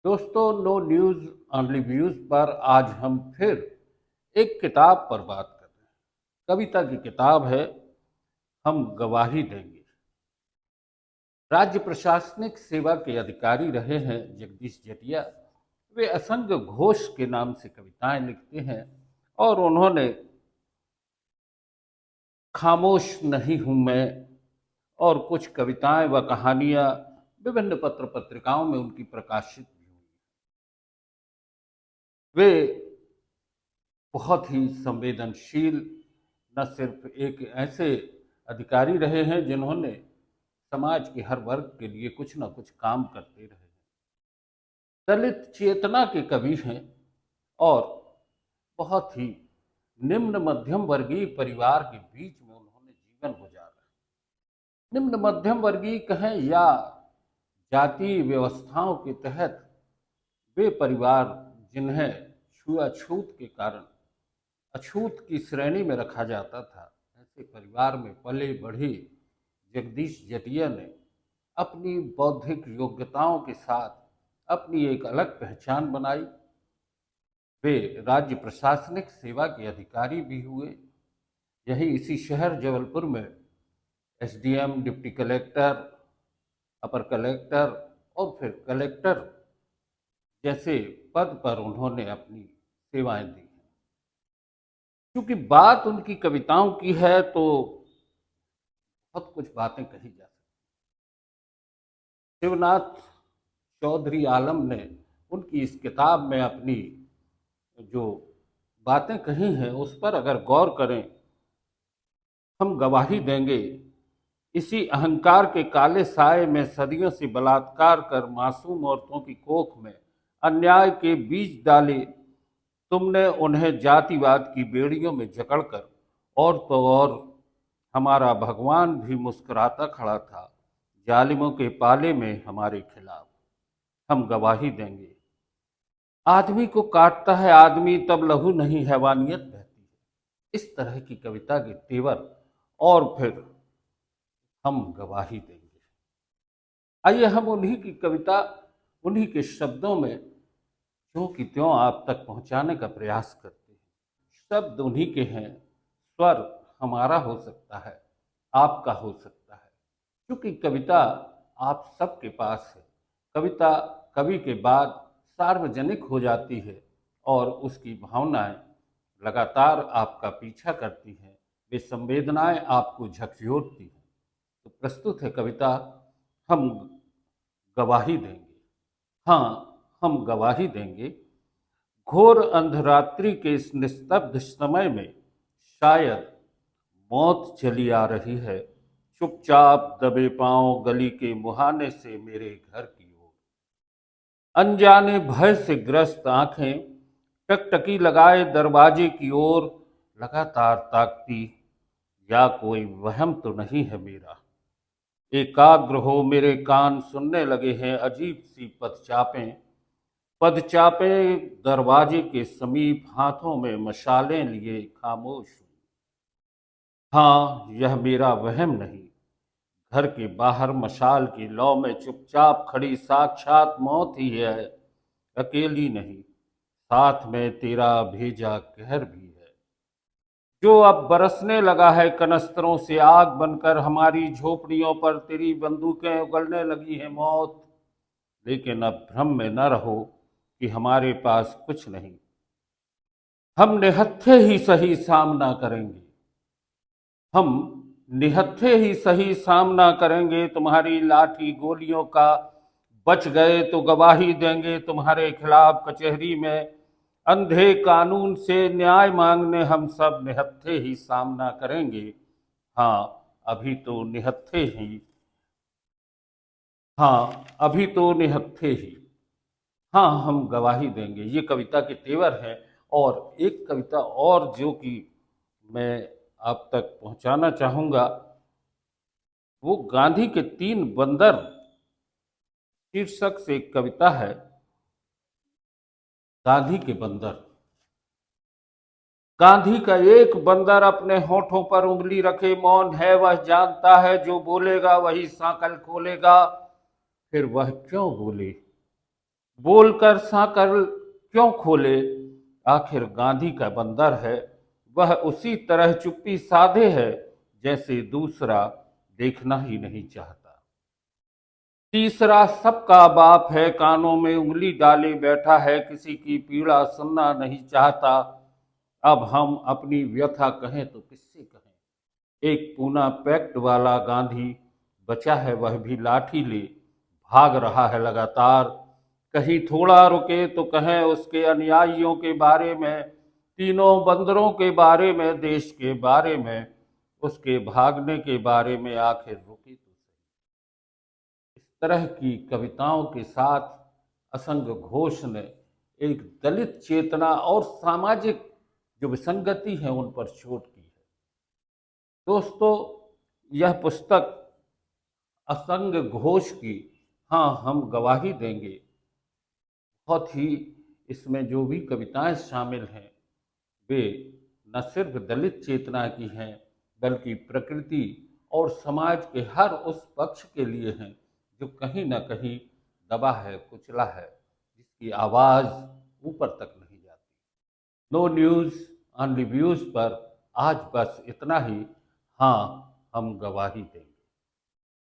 दोस्तों, no news only views पर आज हम फिर एक किताब पर बात कर रहे हैं। कविता की किताब है हम गवाही देंगे। राज्य प्रशासनिक सेवा के अधिकारी रहे हैं जगदीश जटिया। वे असंग घोष के नाम से कविताएं लिखते हैं और उन्होंने खामोश नहीं हूं मैं और कुछ कविताएं व कहानियां विभिन्न पत्र पत्रिकाओं में उनकी प्रकाशित भी हुई। वे बहुत ही संवेदनशील न सिर्फ एक ऐसे अधिकारी रहे हैं जिन्होंने समाज के हर वर्ग के लिए कुछ न कुछ काम करते रहे हैं। दलित चेतना के कवि हैं और बहुत ही निम्न मध्यम वर्गीय परिवार के बीच में उन्होंने जीवन गुजारा। निम्न मध्यम वर्गीय कहें या जातीय व्यवस्थाओं के तहत वे परिवार जिन्हें छुआछूत के कारण अछूत की श्रेणी में रखा जाता था, ऐसे परिवार में पले बढ़े जगदीश जटिया ने अपनी बौद्धिक योग्यताओं के साथ अपनी एक अलग पहचान बनाई। वे राज्य प्रशासनिक सेवा के अधिकारी भी हुए। यही इसी शहर जबलपुर में एसडीएम, डिप्टी कलेक्टर, अपर कलेक्टर और फिर कलेक्टर जैसे पद पर उन्होंने अपनी सेवाएं दी। क्योंकि बात उनकी कविताओं की है तो बहुत कुछ बातें कही जा सकती। शिवनाथ चौधरी आलम ने उनकी इस किताब में अपनी जो बातें कही हैं उस पर अगर गौर करें, हम गवाही देंगे। इसी अहंकार के काले साए में सदियों से बलात्कार कर मासूम औरतों की कोख में अन्याय के बीज डाले तुमने उन्हें जातिवाद की बेड़ियों में जकड़कर। और तो और हमारा भगवान भी मुस्कुराता खड़ा था जालिमों के पाले में हमारे खिलाफ। हम गवाही देंगे। आदमी को काटता है आदमी तब लहू नहीं हैवानियत बहती है। इस तरह की कविता के तेवर और फिर हम गवाही देंगे। आइए हम उन्हीं की कविता उन्हीं के शब्दों में त्यों की त्यों आप तक पहुंचाने का प्रयास करते हैं। शब्द उन्हीं के हैं, स्वर हमारा हो सकता है, आपका हो सकता है, क्योंकि कविता आप सबके पास है। कविता कवि के बाद सार्वजनिक हो जाती है और उसकी भावनाएं लगातार आपका पीछा करती हैं, वे संवेदनाएं आपको झकझोरती हैं। तो प्रस्तुत है कविता हम गवाही देंगे। हाँ, हम गवाही देंगे। घोर अंधरात्रि के इस निस्तब्ध समय में शायद मौत चली आ रही है, चुपचाप दबे पांव गली के मुहाने से मेरे घर की ओर। अनजाने भय से ग्रस्त आंखें टकटकी लगाए दरवाजे की ओर लगातार ताकती, या कोई वहम तो नहीं है मेरा। एकाग्र हो मेरे कान सुनने लगे हैं अजीब सी पदचापें। पदचापें दरवाजे के समीप हाथों में मशालें लिए खामोश हूं। हाँ, यह मेरा वहम नहीं। घर के बाहर मशाल की लौ में चुपचाप खड़ी साक्षात मौत ही है, अकेली नहीं, साथ में तेरा भेजा कहर भी है, जो अब बरसने लगा है कनस्तरों से आग बनकर। हमारी झोपड़ियों पर तेरी बंदूकें उगलने लगी हैं मौत। लेकिन अब भ्रम में न रहो कि हमारे पास कुछ नहीं, हम निहत्थे ही सही सामना करेंगे। हम निहत्थे ही सही सामना करेंगे तुम्हारी लाठी गोलियों का। बच गए तो गवाही देंगे तुम्हारे खिलाफ कचहरी में। अंधे कानून से न्याय मांगने हम सब निहत्थे ही सामना करेंगे। हाँ, अभी तो निहत्थे ही। हाँ, अभी तो निहत्थे ही। हाँ, हम गवाही देंगे। ये कविता के तेवर हैं। और एक कविता और जो कि मैं आप तक पहुंचाना चाहूंगा, वो गांधी के तीन बंदर शीर्षक से एक कविता है। गांधी के बंदर। गांधी का एक बंदर अपने होठों पर उंगली रखे मौन है, वह जानता है जो बोलेगा वही सांकल खोलेगा। फिर वह क्यों बोले, बोलकर सांकर क्यों खोले, आखिर गांधी का बंदर है, वह उसी तरह चुप्पी साधे है जैसे दूसरा देखना ही नहीं चाहता। तीसरा सबका बाप है, कानों में उंगली डाले बैठा है, किसी की पीड़ा सुनना नहीं चाहता। अब हम अपनी व्यथा कहें तो किससे कहें। एक पूना पैक्ट वाला गांधी बचा है, वह भी लाठी ले भाग रहा है लगातार। कहीं थोड़ा रुके तो कहें उसके अनुयायियों के बारे में, तीनों बंदरों के बारे में, देश के बारे में, उसके भागने के बारे में, आखिर रुकी तो सही। इस तरह की कविताओं के साथ असंग घोष ने एक दलित चेतना और सामाजिक जो विसंगति है उन पर चोट की है। दोस्तों, यह पुस्तक असंग घोष की हाँ हम गवाही देंगे बहुत ही, इसमें जो भी कविताएं शामिल हैं वे न सिर्फ दलित चेतना की हैं बल्कि प्रकृति और समाज के हर उस पक्ष के लिए हैं जो कहीं न कहीं दबा है, कुचला है, जिसकी आवाज़ ऊपर तक नहीं जाती। नो न्यूज़ ऑन रिव्यूज़ पर आज बस इतना ही। हाँ, हम गवाही देंगे।